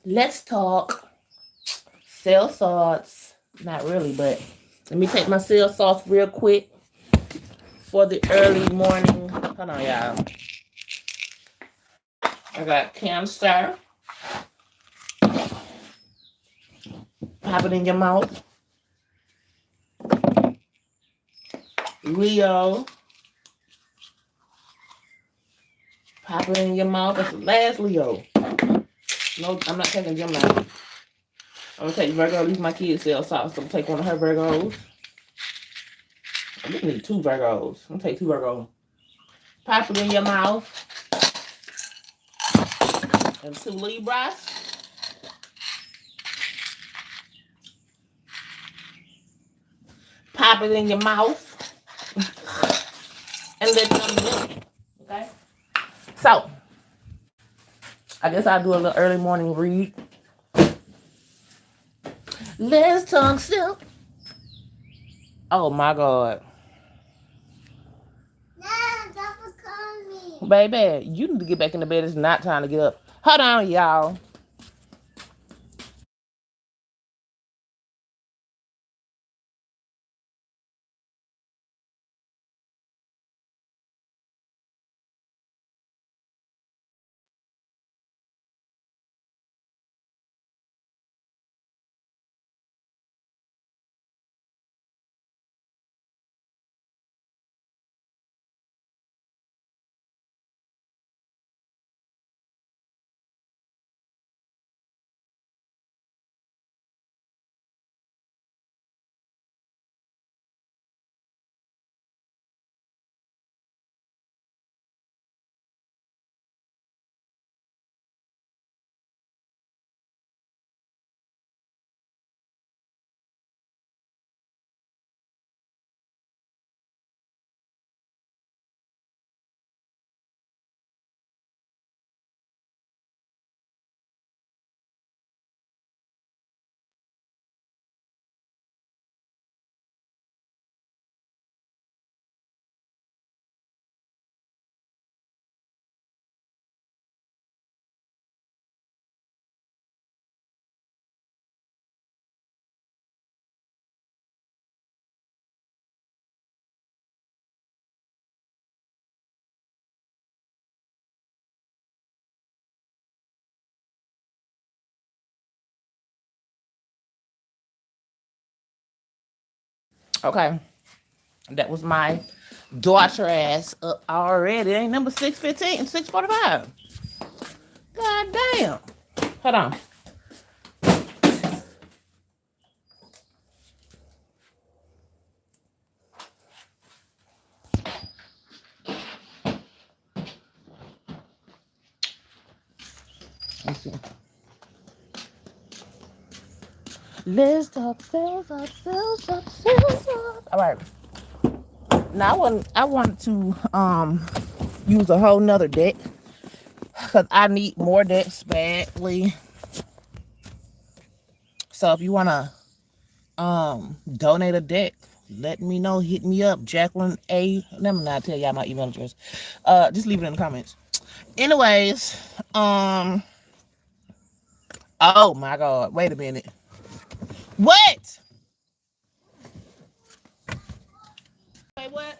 Let's talk cell salts. Not really, but let me take my cell salts real quick for the early morning. Hold on, y'all. I got Camstar. Pop it in your mouth. Leo. Pop it in your mouth. That's the last Leo. No, I'm not taking Gemini. I'm gonna take Virgo. At least my kids sell socks. So I'm gonna take one of her Virgos. I just need two Virgos. I'm gonna take two Virgos. Pop it in your mouth. And two Libras. Pop it in your mouth. And let them know. Okay? So, I guess I'll do a little early morning read. Let's talk still. Oh my God. Baby, you need to get back in the bed. It's not time to get up. Hold on, y'all. Okay. That was my daughter ass up already. Ain't number 6:15, 6:45. God damn. Hold on. Let's see. Let's talk sales up, sales up, sales up. All right. Now I want to use a whole nother deck because I need more decks badly. So if you wanna donate a deck, let me know. Hit me up, Jacqueline A. Let me not tell y'all my email address. Just leave it in the comments. Anyways, oh my God, wait a minute. What? Wait, what?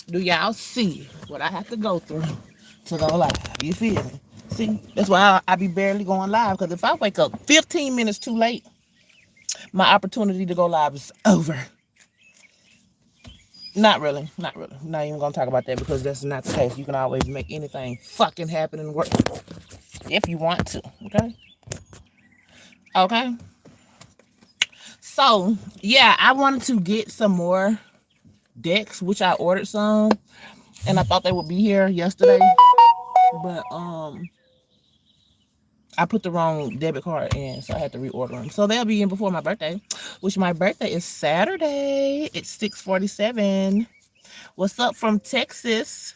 Do y'all see what I have to go through to go live? You feel me? See, that's why I be barely going live, because if I wake up 15 minutes too late, my opportunity to go live is over. Not really. Not really. I'm not even gonna talk about that because that's not the case. You can always make anything fucking happen and work if you want to. Okay. Okay. So yeah, I wanted to get some more decks, which I ordered some, and I thought they would be here yesterday, but I put the wrong debit card in, so I had to reorder them. So they'll be in before my birthday, which my birthday is Saturday. It's 6:47. What's up from Texas?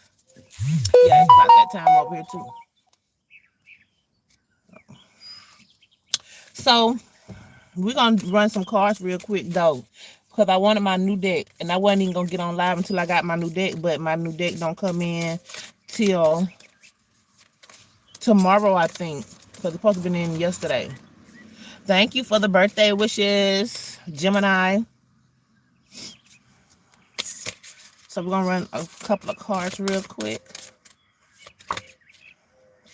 Yeah, it's about that time over here too. So we're gonna run some cards real quick though, because I wanted my new deck, and I wasn't even gonna get on live until I got my new deck. But my new deck don't come in till tomorrow, I think, because it's supposed to have been in yesterday. Thank you for the birthday wishes, Gemini. So we're gonna run a couple of cards real quick.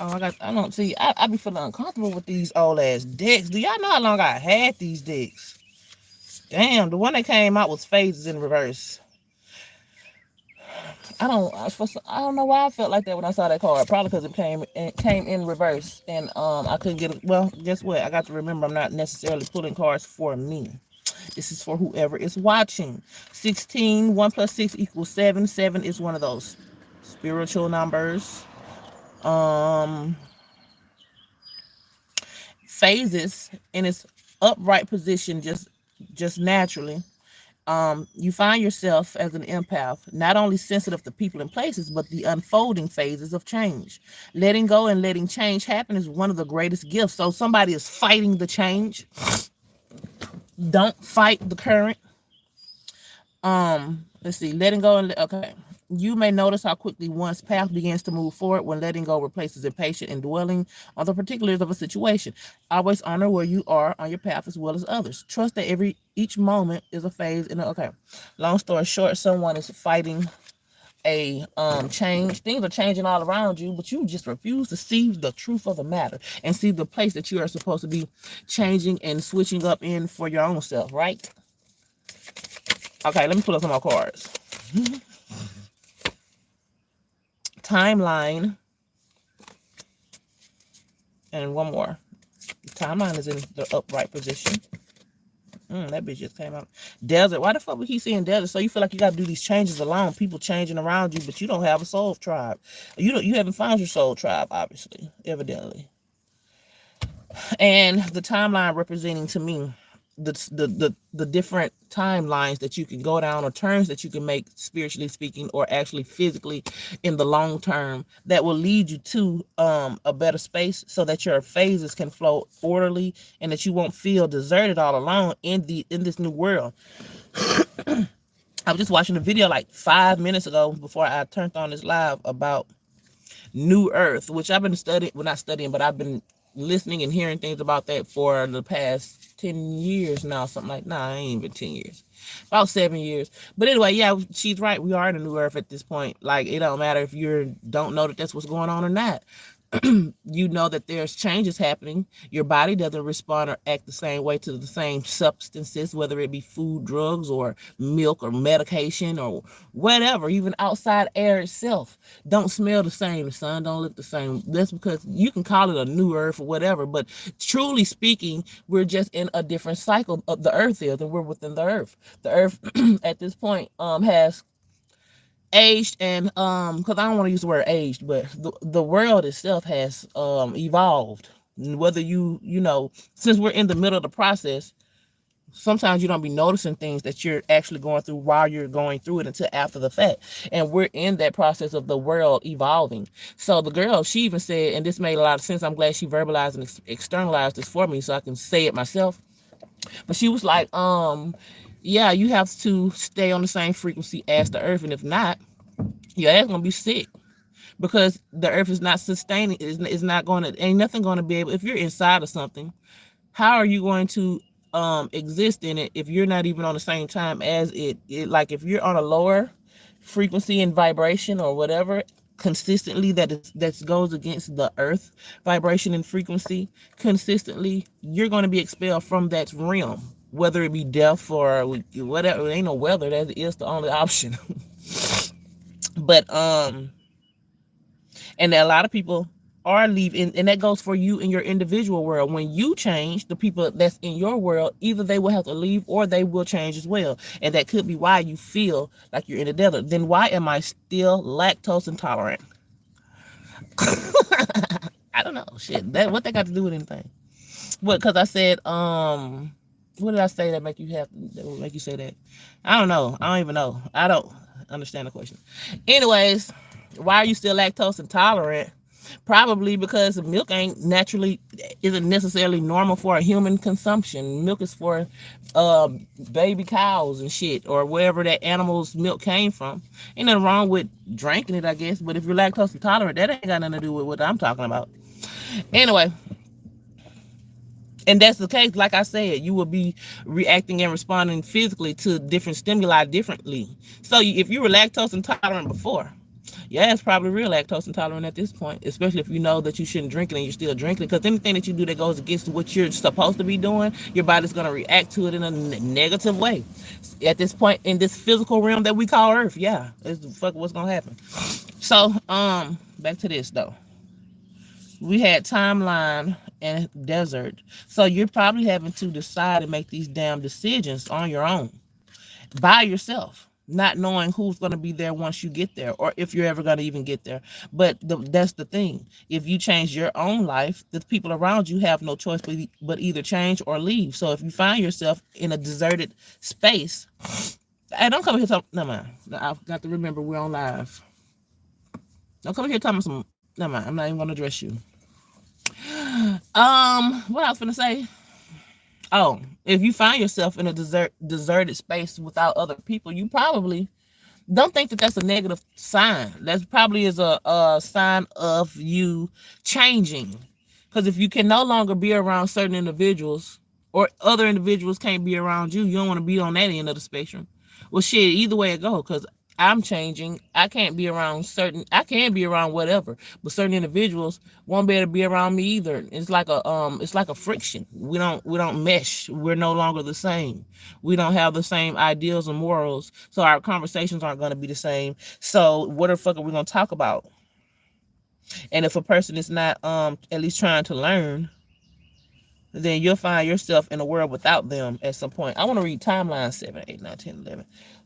Oh, I don't see. I be feeling uncomfortable with these old ass decks. Do y'all know how long I had these decks? Damn, the one that came out was phases in reverse. I don't know why I felt like that when I saw that card. Probably because it came in reverse, and I couldn't get it. Well, guess what? I got to remember I'm not necessarily pulling cards for me. This is for whoever is watching. 16, 1 plus 6 equals 7. 7 is one of those spiritual numbers. Phases in its upright position just naturally. You find yourself as an empath, not only sensitive to people and places, but the unfolding phases of change. Letting go and letting change happen is one of the greatest gifts. So somebody is fighting the change. Don't fight the current. Let's see, letting go and okay. You may notice how quickly one's path begins to move forward when letting go replaces impatience and dwelling on the particulars of a situation. Always honor where you are on your path as well as others. Trust that each moment is a phase in okay. Long story short, someone is fighting a change. Things are changing all around you, but you just refuse to see the truth of the matter and see the place that you are supposed to be changing and switching up in for your own self, right? Okay, let me pull up some more cards. Timeline. And one more. The timeline is in the upright position. That bitch just came out. Desert. Why the fuck we keep saying desert? So you feel like you got to do these changes alone. People changing around you, but you don't have a soul tribe. You haven't found your soul tribe, obviously, evidently. And the timeline representing to me the different timelines that you can go down or turns that you can make spiritually speaking or actually physically in the long term that will lead you to a better space so that your phases can flow orderly and that you won't feel deserted all alone in this new world. I was just watching a video like 5 minutes ago before I turned on this live about New Earth, which I've been studying, well, not studying, but I've been listening and hearing things about that for the past 10 years now, something like, nah, it ain't even 10 years, about 7 years. But anyway, yeah, she's right. We are in a new earth at this point. Like, it don't matter if you don't know that that's what's going on or not. You know that there's changes happening. Your body doesn't respond or act the same way to the same substances, whether it be food, drugs, or milk, or medication, or whatever. Even outside air itself don't smell the same. The sun don't look the same. That's because you can call it a new earth or whatever, but truly speaking, we're just in a different cycle of the earth is, and we're within the earth. The earth at this point has aged, and because I don't want to use the word aged, but the world itself has evolved. Whether you know, since we're in the middle of the process, sometimes you don't be noticing things that you're actually going through while you're going through it until after the fact. And we're in that process of the world evolving. So the girl, she even said, and this made a lot of sense, I'm glad she verbalized and externalized this for me so I can say it myself. But she was like, yeah, you have to stay on the same frequency as the earth, and if not, your ass gonna be sick, because the earth is not sustaining. It's not going to, ain't nothing going to be able, if you're inside of something, how are you going to exist in it if you're not even on the same time as it? Like, if you're on a lower frequency and vibration or whatever consistently, that goes against the earth vibration and frequency consistently, you're going to be expelled from that realm, whether it be death or whatever. It ain't no whether, that is the only option. But and a lot of people are leaving, and that goes for you in your individual world. When you change, the people that's in your world, either they will have to leave or they will change as well. And that could be why you feel like you're in a desert. Then why am I still lactose intolerant? I don't know. Shit. What they got to do with anything? What? Because I said, what did I say that make you happy? That would make you say that? I don't know. I don't even know. I don't understand the question. Anyways, why are you still lactose intolerant? Probably because milk isn't necessarily normal for a human consumption. Milk is for baby cows and shit, or wherever that animal's milk came from. Ain't nothing wrong with drinking it, I guess. But if you're lactose intolerant, that ain't got nothing to do with what I'm talking about. Anyway, and that's the case, like I said, you will be reacting and responding physically to different stimuli differently. So if you were lactose intolerant before, yeah, it's probably real lactose intolerant at this point, especially if you know that you shouldn't drink it and you're still drinking it. Because anything that you do that goes against what you're supposed to be doing, your body's going to react to it in a negative way. At this point in this physical realm that we call Earth, yeah, it's fuck what's going to happen. So, back to this though. We had timeline and desert. So you're probably having to decide and make these damn decisions on your own, by yourself, not knowing who's going to be there once you get there, or if you're ever going to even get there. But that's the thing. If you change your own life, the people around you have no choice but either change or leave. So if you find yourself in a deserted space, hey, don't come here talking. Never mind. I've got to remember we're on live. Don't come here talking some. Never mind. I'm not even going to address you. What I was gonna say? Oh, if you find yourself in a deserted space without other people, you probably don't think that that's a negative sign. That probably is a sign of you changing. Because if you can no longer be around certain individuals, or other individuals can't be around you, you don't want to be on that end of the spectrum. Well, shit, either way it go, because I'm changing. I can be around whatever, but certain individuals won't be able to be around me either. It's like a friction. We don't mesh. We're no longer the same. We don't have the same ideals and morals, so our conversations aren't going to be the same. So what the fuck are we going to talk about? And if a person is not at least trying to learn, then you'll find yourself in a world without them at some point. I want to read timeline 7, 8, 9, 10, 11.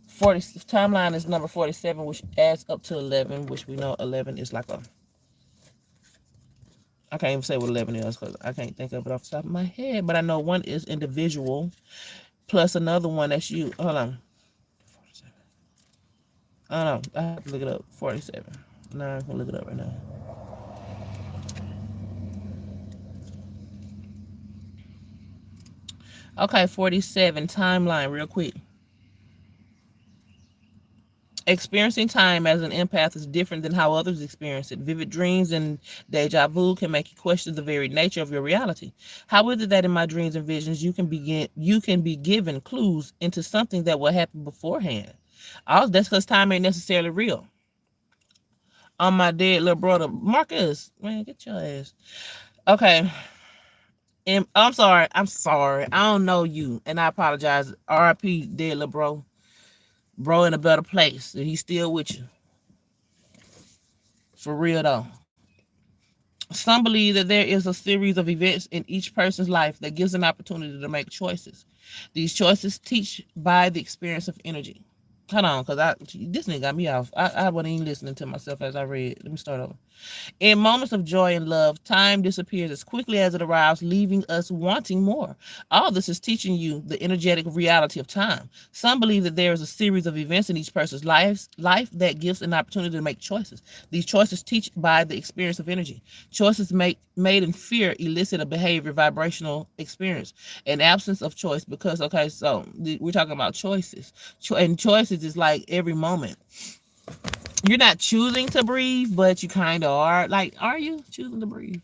40 timeline is number 47, which adds up to 11, which we know 11 is like I can't even say what 11 is because I can't think of it off the top of my head, but I know one is individual plus another one that's you. Hold on. 47. I don't know. I have to look it up. 47. No, I'm going to look it up right now. Okay, 47, timeline, real quick. Experiencing time as an empath is different than how others experience it. Vivid dreams and deja vu can make you question the very nature of your reality. How is it that in my dreams and visions you can be given clues into something that will happen beforehand? That's because time ain't necessarily real. On my dead little brother, Marcus, man, get your ass. Okay. And I'm sorry. I don't know you, and I apologize. R.I.P. dead little bro in a better place. He's still with you. For real though. Some believe that there is a series of events in each person's life that gives an opportunity to make choices. These choices teach by the experience of energy. Hold on, because this nigga got me off. I wasn't even listening to myself as I read. Let me start over. In moments of joy and love, time disappears as quickly as it arrives, leaving us wanting more. All this is teaching you the energetic reality of time. Some believe that there is a series of events in each person's life that gives an opportunity to make choices. These choices teach by the experience of energy. Choices made in fear elicit a behavior vibrational experience. An absence of choice because, okay, so we're talking about choices. And choices is like every moment. You're not choosing to breathe, but you kind of are. Like, are you choosing to breathe?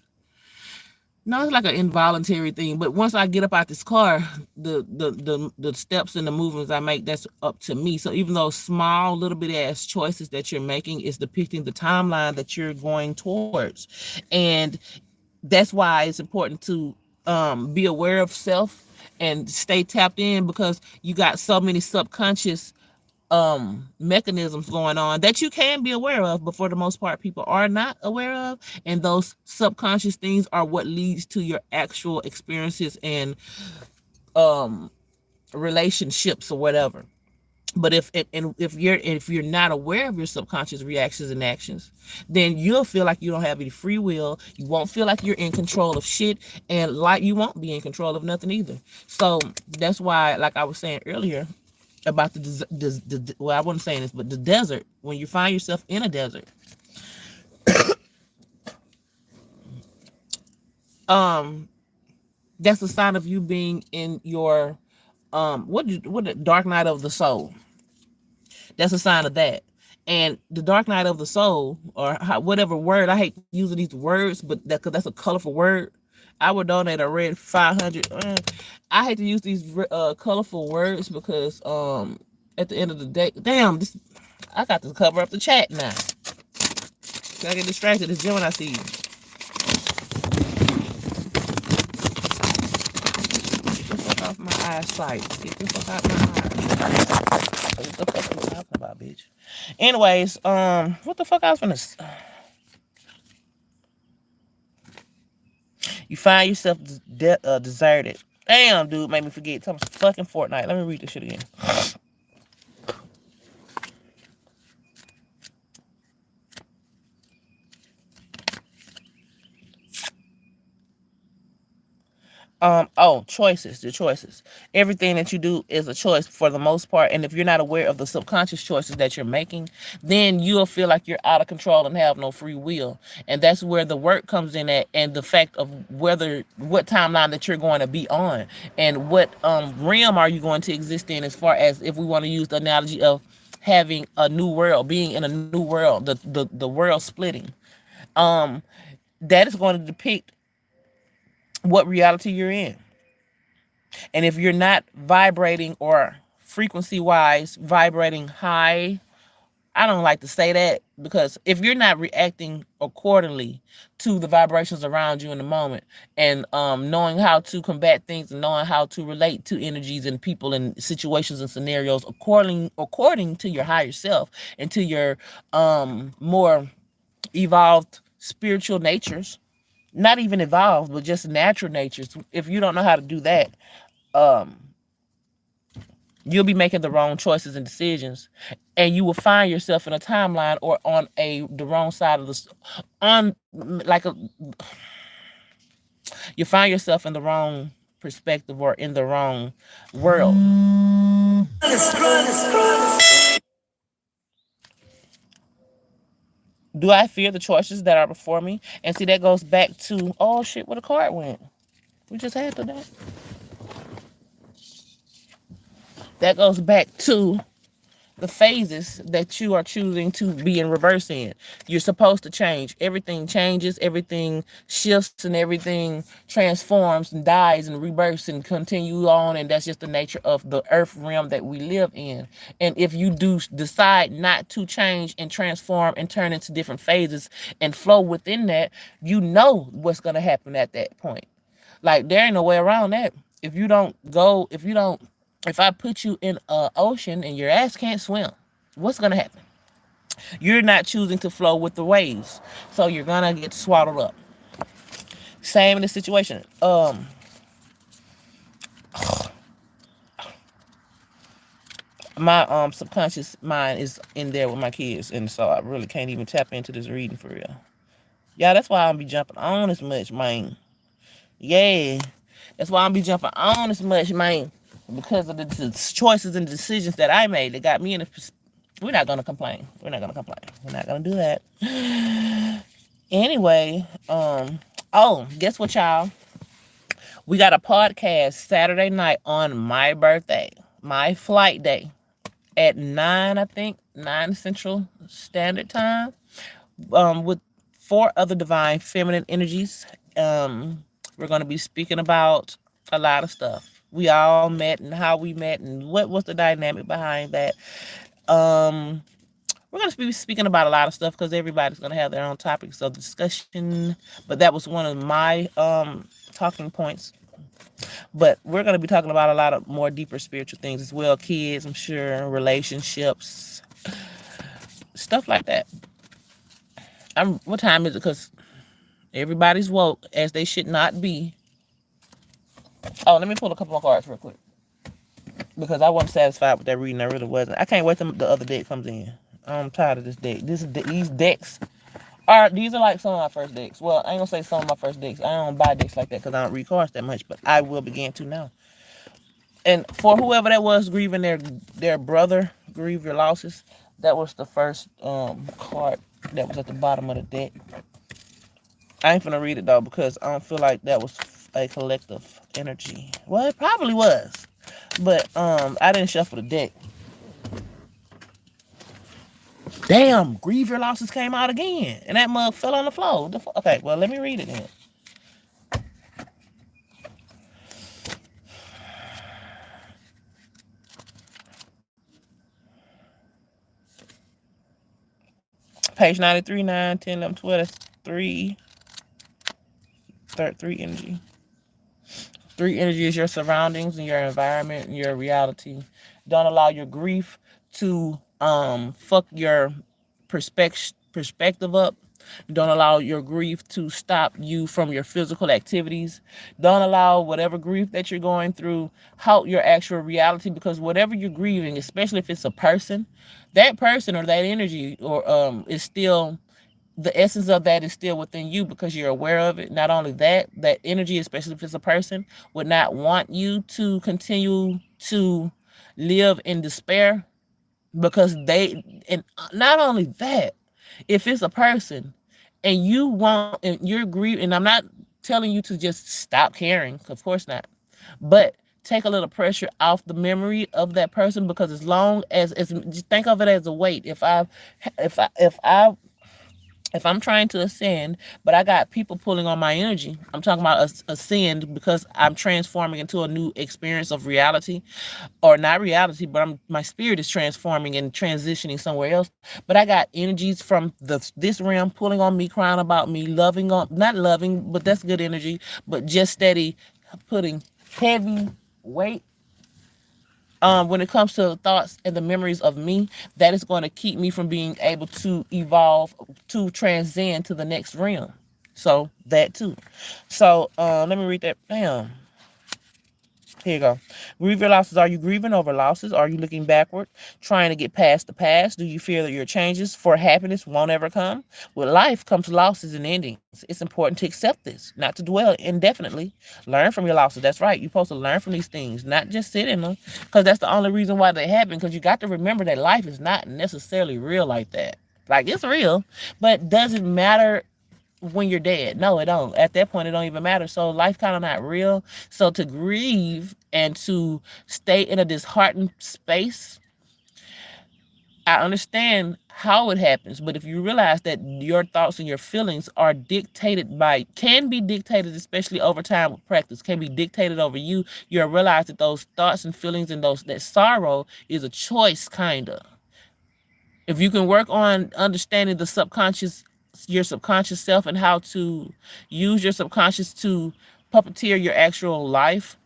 No, it's like an involuntary thing. But once I get up out this car, the steps and the movements I make, that's up to me. So even those small little bit ass choices that you're making is depicting the timeline that you're going towards. And that's why it's important to be aware of self and stay tapped in, because you got so many subconscious mechanisms going on that you can be aware of, but for the most part people are not aware of, and those subconscious things are what leads to your actual experiences and um relationships or whatever. But if you're not aware of your subconscious reactions and actions, then you'll feel like you don't have any free will. You won't feel like you're in control of shit, and like you won't be in control of nothing either. So that's why, like I was saying earlier about well, I wasn't saying this, but the desert, when you find yourself in a desert, that's a sign of you being in your what the dark night of the soul. That's a sign of that. And the dark night of the soul, or whatever word, I hate using these words, but because that's a colorful word. I would donate a red 500. I hate to use these colorful words because at the end of the day, damn, I got to cover up the chat now. I get distracted. It's Gemini season. Get the fuck off my eyesight. Get the fuck out my eyes. What the fuck are we talking about, bitch? Anyways, what the fuck I was gonna. You find yourself deserted. Damn, dude, made me forget. Tell me fucking Fortnite. Let me read this shit again. Choices. The choices. Everything that you do is a choice for the most part. And if you're not aware of the subconscious choices that you're making, then you'll feel like you're out of control and have no free will. And that's where the work comes in at, and the fact of what timeline that you're going to be on, and what realm are you going to exist in, as far as if we want to use the analogy of having a new world, being in a new world, the world splitting. That is going to depict what reality you're in. And if you're not vibrating, or frequency wise vibrating high, I don't like to say that, because if you're not reacting accordingly to the vibrations around you in the moment, and knowing how to combat things, and knowing how to relate to energies and people and situations and scenarios according to your higher self, and to your more evolved spiritual natures, not even evolved, but just natural natures. If you don't know how to do that, you'll be making the wrong choices and decisions, and you will find yourself in a timeline, or on the wrong side of you find yourself in the wrong perspective, or in the wrong world. Do I fear the choices that are before me? And see, that goes back to, oh shit, where the card went. We just had to that. That goes back to the phases that you are choosing to be in reverse in. You're supposed to change. Everything changes, everything shifts, and everything transforms and dies and rebirths and continue on. And that's just the nature of the earth realm that we live in. And if you do decide not to change and transform and turn into different phases and flow within that, you know what's going to happen at that point. Like, there ain't no way around that. If I put you in an ocean and your ass can't swim, what's going to happen? You're not choosing to flow with the waves, so you're going to get swallowed up. Same in this situation. My subconscious mind is in there with my kids, and so I really can't even tap into this reading for real. Yeah, that's why I'll be jumping on as much, man. Yeah, that's why I'll be jumping on as much, man. Because of the choices and decisions that I made that got me in a. We're not gonna complain. We're not gonna do that. Anyway, guess what, y'all? We got a podcast Saturday night on my birthday, my flight day, at 9, I think, 9 Central Standard Time, with 4 other divine feminine energies. We're gonna be speaking about a lot of stuff. We all met, and how we met, and what was the dynamic behind that. We're going to be speaking about a lot of stuff, because everybody's going to have their own topics of discussion. But that was one of my talking points But we're going to be talking about a lot of more deeper spiritual things as well. Kids, I'm sure, relationships, stuff like that. What time is it? Because everybody's woke as they should not be. Oh, let me pull a couple more cards real quick. Because I wasn't satisfied with that reading. I really wasn't. I can't wait till the other deck comes in. I'm tired of this deck. These decks these are like some of my first decks. Well, I ain't gonna say some of my first decks. I don't buy decks like that because I don't read cards that much, but I will begin to now. And for whoever that was grieving their brother, grieve your losses, that was the first card that was at the bottom of the deck. I ain't finna read it though because I don't feel like that was a collective energy. Well, it probably was, but I didn't shuffle the deck. Damn, grieve your losses came out again, and that mug fell on the floor. Okay, well let me read it then. Page 93, 9, 10, 11, 12, that's 3 energy. 3 energy is your surroundings and your environment and your reality. Don't allow your grief to fuck your perspective up. Don't allow your grief to stop you from your physical activities. Don't allow whatever grief that you're going through halt your actual reality, because whatever you're grieving, especially if it's a person, that person or that energy or is still, the essence of that is still within you because you're aware of it. Not only that, that energy, especially if it's a person, would not want you to continue to live in despair because and not only that, if it's a person and you want, and you're grieving, and I'm not telling you to just stop caring, of course not, but take a little pressure off the memory of that person, because as long as just think of it as a weight. If I'm trying to ascend, but I got people pulling on my energy, I'm talking about ascend because I'm transforming into a new experience of reality, or not reality, but my spirit is transforming and transitioning somewhere else. But I got energies from this realm pulling on me, crying about me, not loving, but that's good energy, but just steady putting heavy weight when it comes to the thoughts and the memories of me, that is going to keep me from being able to evolve, to transcend to the next realm. So that too. So let me read that. Damn. Here you go. Grieve your losses. Are you grieving over losses? Are you looking backward, trying to get past the past? Do you fear that your changes for happiness won't ever come? With life comes losses and endings. It's important to accept this, not to dwell indefinitely. Learn from your losses. That's right. You're supposed to learn from these things, not just sit in them, because that's the only reason why they happen. Because you got to remember that life is not necessarily real like that. Like, it's real, but doesn't matter when you're dead. No, it don't. At that point, it don't even matter. So life kind of not real. So to grieve and to stay in a disheartened space, I understand how it happens, but if you realize that your thoughts and your feelings are can be dictated, especially over time with practice, can be dictated over you, you'll realize that those thoughts and feelings and that sorrow is a choice, kind of. If you can work on understanding your subconscious self, and how to use your subconscious to puppeteer your actual life,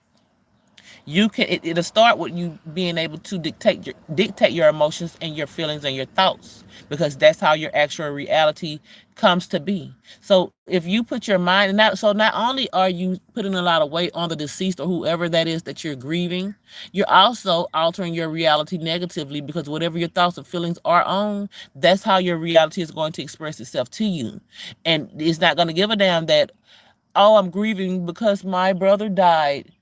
it'll start with you being able to dictate your emotions and your feelings and your thoughts, because that's how your actual reality comes to be. So if you put your mind, not only are you putting a lot of weight on the deceased or whoever that is that you're grieving, you're also altering your reality negatively, because whatever your thoughts and feelings are on, that's how your reality is going to express itself to you. And it's not going to give a damn that, oh, I'm grieving because my brother died.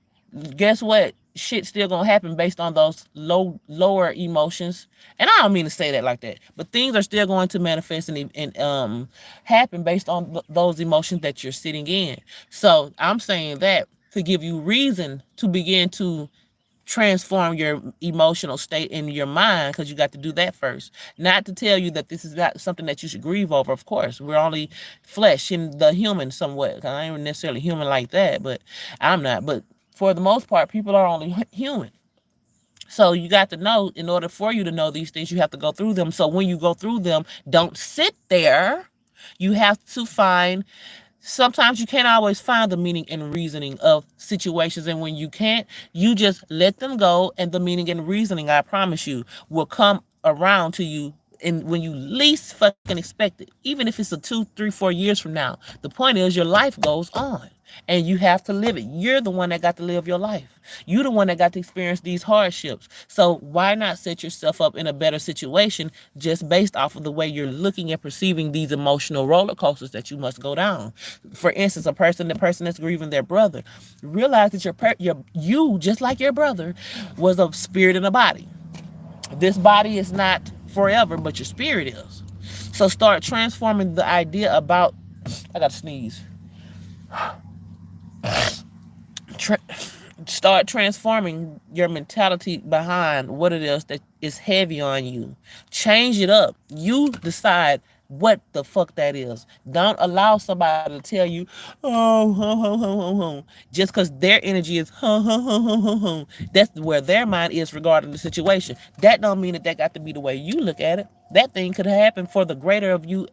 Guess what? Shit's still gonna happen based on those lower emotions. And I don't mean to say that like that, but things are still going to manifest and happen based on those emotions that you're sitting in. So I'm saying that to give you reason to begin to transform your emotional state in your mind, because you got to do that first. Not to tell you that this is not something that you should grieve over. Of course, we're only flesh and the human somewhat. I ain't necessarily human like that, but I'm not. But for the most part, people are only human. So you got to know, in order for you to know these things, you have to go through them. So when you go through them, don't sit there. You have to find Sometimes you can't always find the meaning and reasoning of situations, and when you can't, you just let them go, and the meaning and reasoning, I promise you, will come around to you and when you least fucking expect it, even if it's a 2, 3, 4 years from now. The point is your life goes on and you have to live it. You're the one that got to live your life. You're the one that got to experience these hardships. So why not set yourself up in a better situation just based off of the way you're looking and perceiving these emotional roller coasters that you must go down? For instance, the person that's grieving their brother, realize that you, just like your brother, was a spirit and a body. This body is not forever, but your spirit is. So start transforming the idea about, I got to sneeze. Tra- Start transforming your mentality behind what it is that is heavy on you. Change it up. You decide what the fuck that is. Don't allow somebody to tell you, oh, ho, ho, ho, ho, ho, just because their energy is, ho, ho, ho, ho, ho, ho. That's where their mind is regarding the situation. That don't mean that that got to be the way you look at it. That thing could have happened for the greater of you.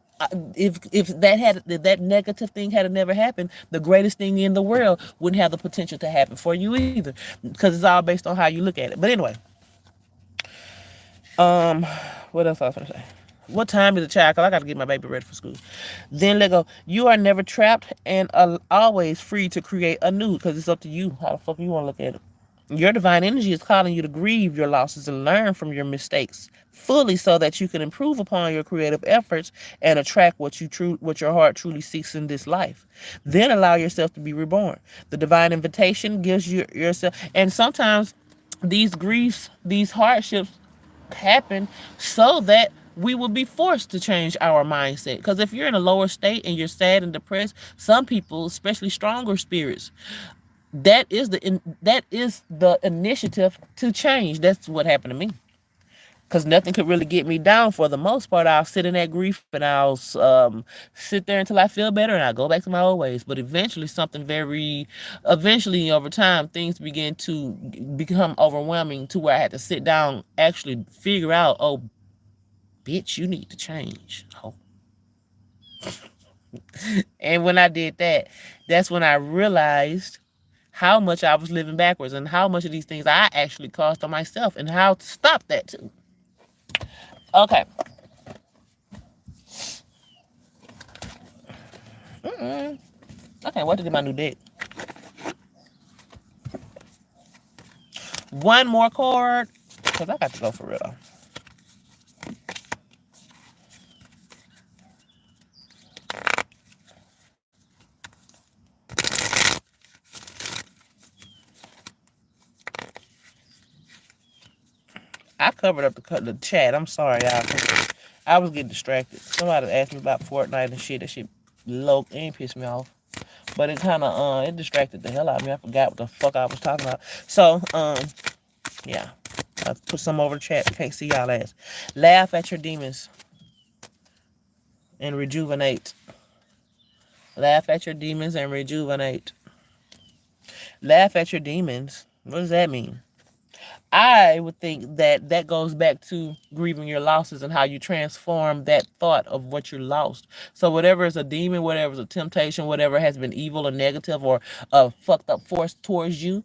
If that negative thing had never happened, the greatest thing in the world wouldn't have the potential to happen for you either, because it's all based on how you look at it. But anyway, um, what else I was gonna say? What time is it, child? Cause I gotta get my baby ready for school. Then let go. You are never trapped and always free to create anew, because it's up to you how the fuck you want to look at it. Your divine energy is calling you to grieve your losses and learn from your mistakes fully so that you can improve upon your creative efforts and attract what your heart truly seeks in this life. Then allow yourself to be reborn. The divine invitation gives you yourself, and sometimes these griefs, these hardships happen so that we will be forced to change our mindset. Because if you're in a lower state and you're sad and depressed, some people, especially stronger spirits, that is the initiative to change. That's what happened to me. Because nothing could really get me down for the most part. I'll sit in that grief and I'll sit there until I feel better and I'll go back to my old ways. But eventually over time, things begin to become overwhelming to where I had to sit down, actually figure out, oh, bitch, you need to change. Oh. And when I did that, that's when I realized how much I was living backwards and how much of these things I actually caused on myself and how to stop that too. Okay. I can't wait to get my new deck. One more card, because I got to go for real. I covered up the chat. I'm sorry, y'all. I was getting distracted. Somebody asked me about Fortnite and shit. That shit low ain't pissed me off. But it kind of it distracted the hell out of me. I forgot what the fuck I was talking about. So yeah, I put some over the chat. Can't see y'all ass. Laugh at your demons and rejuvenate. Laugh at your demons and rejuvenate. Laugh at your demons. What does that mean? I would think that that goes back to grieving your losses and how you transform that thought of what you lost. So whatever is a demon, whatever is a temptation, whatever has been evil or negative or a fucked up force towards you,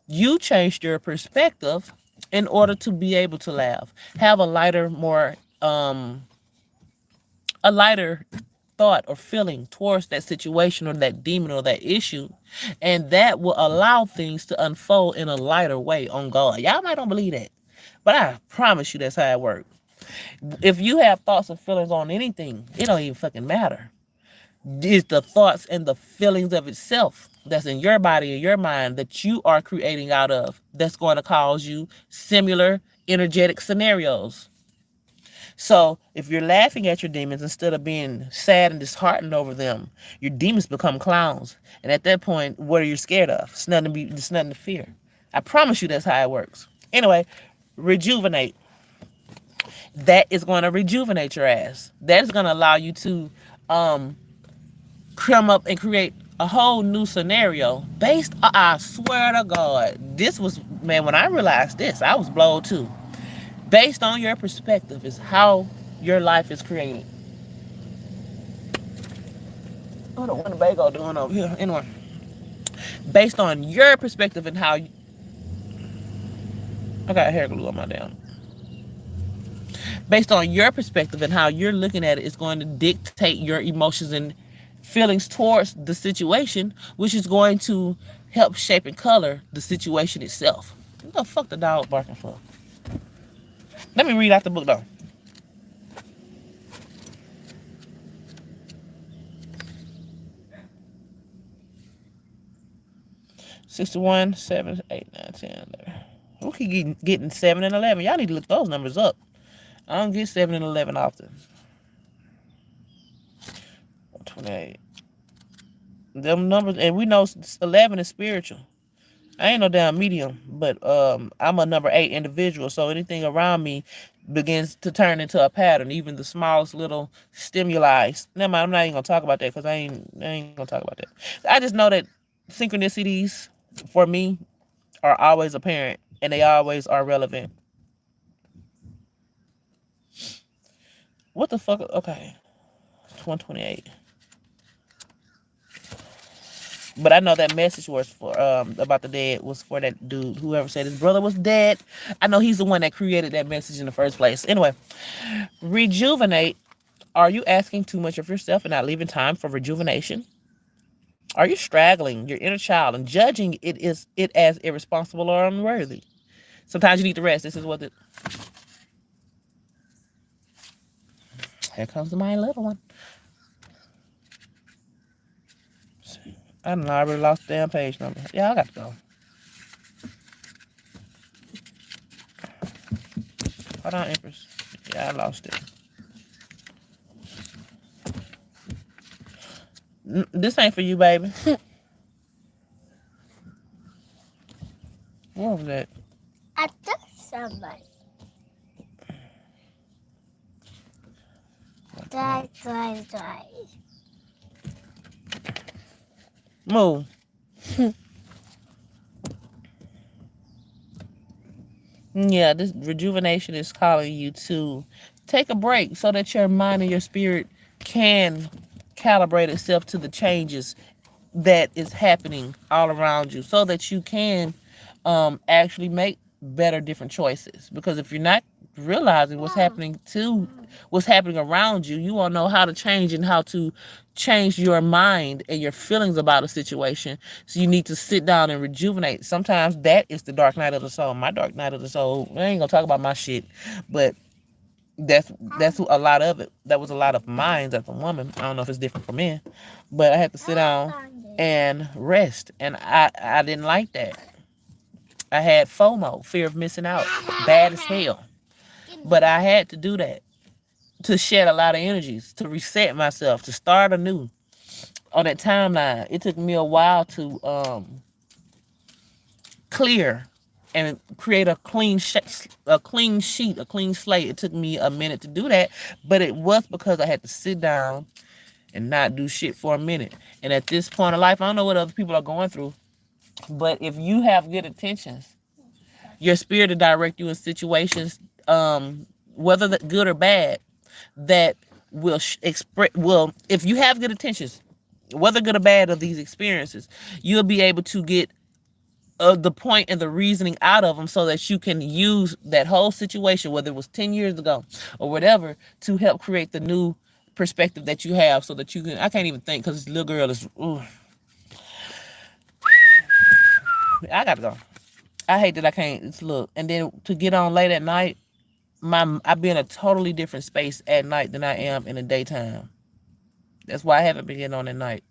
you changed your perspective in order to be able to laugh. Have a lighter, more a lighter thought or feeling towards that situation or that demon or that issue, and that will allow things to unfold in a lighter way on God. Y'all might don't believe that, but I promise you that's how it works. If you have thoughts and feelings on anything, it don't even fucking matter. It's the thoughts and the feelings of itself that's in your body and your mind that you are creating out of that's going to cause you similar energetic scenarios. So if you're laughing at your demons instead of being sad and disheartened over them, your demons become clowns. And at that point, what are you scared of? It's nothing to fear. I promise you that's how it works. Anyway, rejuvenate. That is going to rejuvenate your ass. That is going to allow you to come up and create a whole new scenario based, I swear to God, this was, man, when I realized this, I was blown too. Based on your perspective is how your life is created. What a Winnebago doing over here? Anyway, based on your perspective and how you, I got hair glue on my damn. Based on your perspective and how you're looking at it, it's going to dictate your emotions and feelings towards the situation, which is going to help shape and color the situation itself. What the fuck the dog barking for? Let me read out the book though. $61, 7, 8, 9, 10, 11. We keep getting 7 and 11. Y'all need to look those numbers up. I don't get 7 and 11 often. 28. Them numbers, and we know 11 is spiritual. I ain't no damn medium, but I'm a number 8 individual, so anything around me begins to turn into a pattern, even the smallest little stimuli. Never mind, I'm not even gonna talk about that because I ain't gonna talk about that. I just know that synchronicities for me are always apparent and they always are relevant. What the fuck? Okay, 128. But I know that message was for about the dead was for that dude, whoever said his brother was dead. I know he's the one that created that message in the first place. Anyway, rejuvenate. Are you asking too much of yourself and not leaving time for rejuvenation? Are you straggling your inner child and judging it as irresponsible or unworthy? Sometimes you need to rest. This is what the... Here comes my little one. I don't know. I already lost the damn page number. Yeah, I got to go. Hold on, Empress. Yeah, I lost it. This ain't for you, baby. What was that? I took somebody. Die. Move. Yeah, this rejuvenation is calling you to take a break so that your mind and your spirit can calibrate itself to the changes that is happening all around you so that you can actually make better different choices. Because if you're not realizing what's happening around you, you won't know how to change and how to change your mind and your feelings about a situation. So you need to sit down and rejuvenate. Sometimes that is the dark night of the soul. My dark night of the soul, I ain't gonna talk about my shit, but that's a lot of it. That was a lot of mine as a woman. I don't know if it's different for men, but I had to sit down and rest, and I didn't like that. I had FOMO, fear of missing out, bad as hell, but I had to do that to shed a lot of energies, to reset myself, to start anew on that timeline. It took me a while to clear and create a clean sheet, a clean slate. It took me a minute to do that, but it was because I had to sit down and not do shit for a minute. And at this point of life, I don't know what other people are going through, but if you have good intentions, your spirit will direct you in situations, whether that good or bad, that will if you have good intentions, whether good or bad of these experiences, you'll be able to get the point and the reasoning out of them so that you can use that whole situation, whether it was 10 years ago or whatever, to help create the new perspective that you have so that you can... I can't even think because this little girl is... Ooh. I gotta go. I hate that I can't look. And then to get on late at night, I be in a totally different space at night than I am in the daytime. That's why I haven't been getting on at night.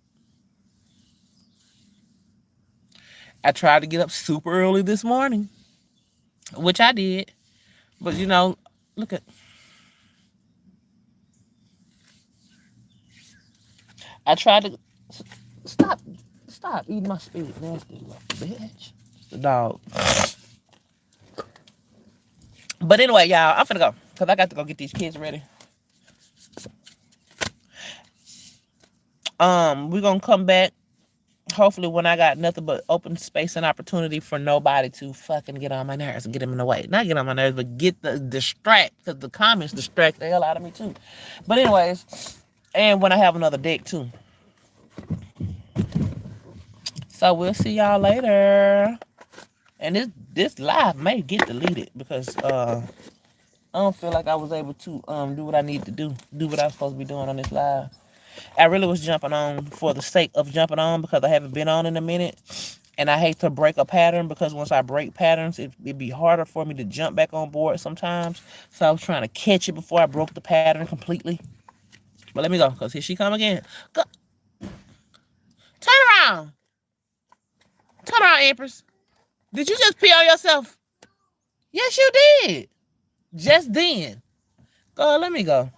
I tried to get up super early this morning, which I did. But you know, look at... I tried to... Stop eating my speed, nasty little bitch. It's the dog. But anyway, y'all, I'm finna go because I got to go get these kids ready. We're gonna come back hopefully when I got nothing but open space and opportunity for nobody to fucking get on my nerves and get them in the way. Not get on my nerves, but get the distract, because the comments distract the hell out of me too. But anyways, and when I have another deck too. So we'll see y'all later. And this live may get deleted because I don't feel like I was able to do what I need to do what I was supposed to be doing on this live. I really was jumping on for the sake of jumping on because I haven't been on in a minute. And I hate to break a pattern because once I break patterns, it'd be harder for me to jump back on board sometimes. So I was trying to catch it before I broke the pattern completely. But let me go because here she come again. Go. Turn around. Turn around, Empress. Did you just pee on yourself? Yes, you did. Just then. Go, let me go.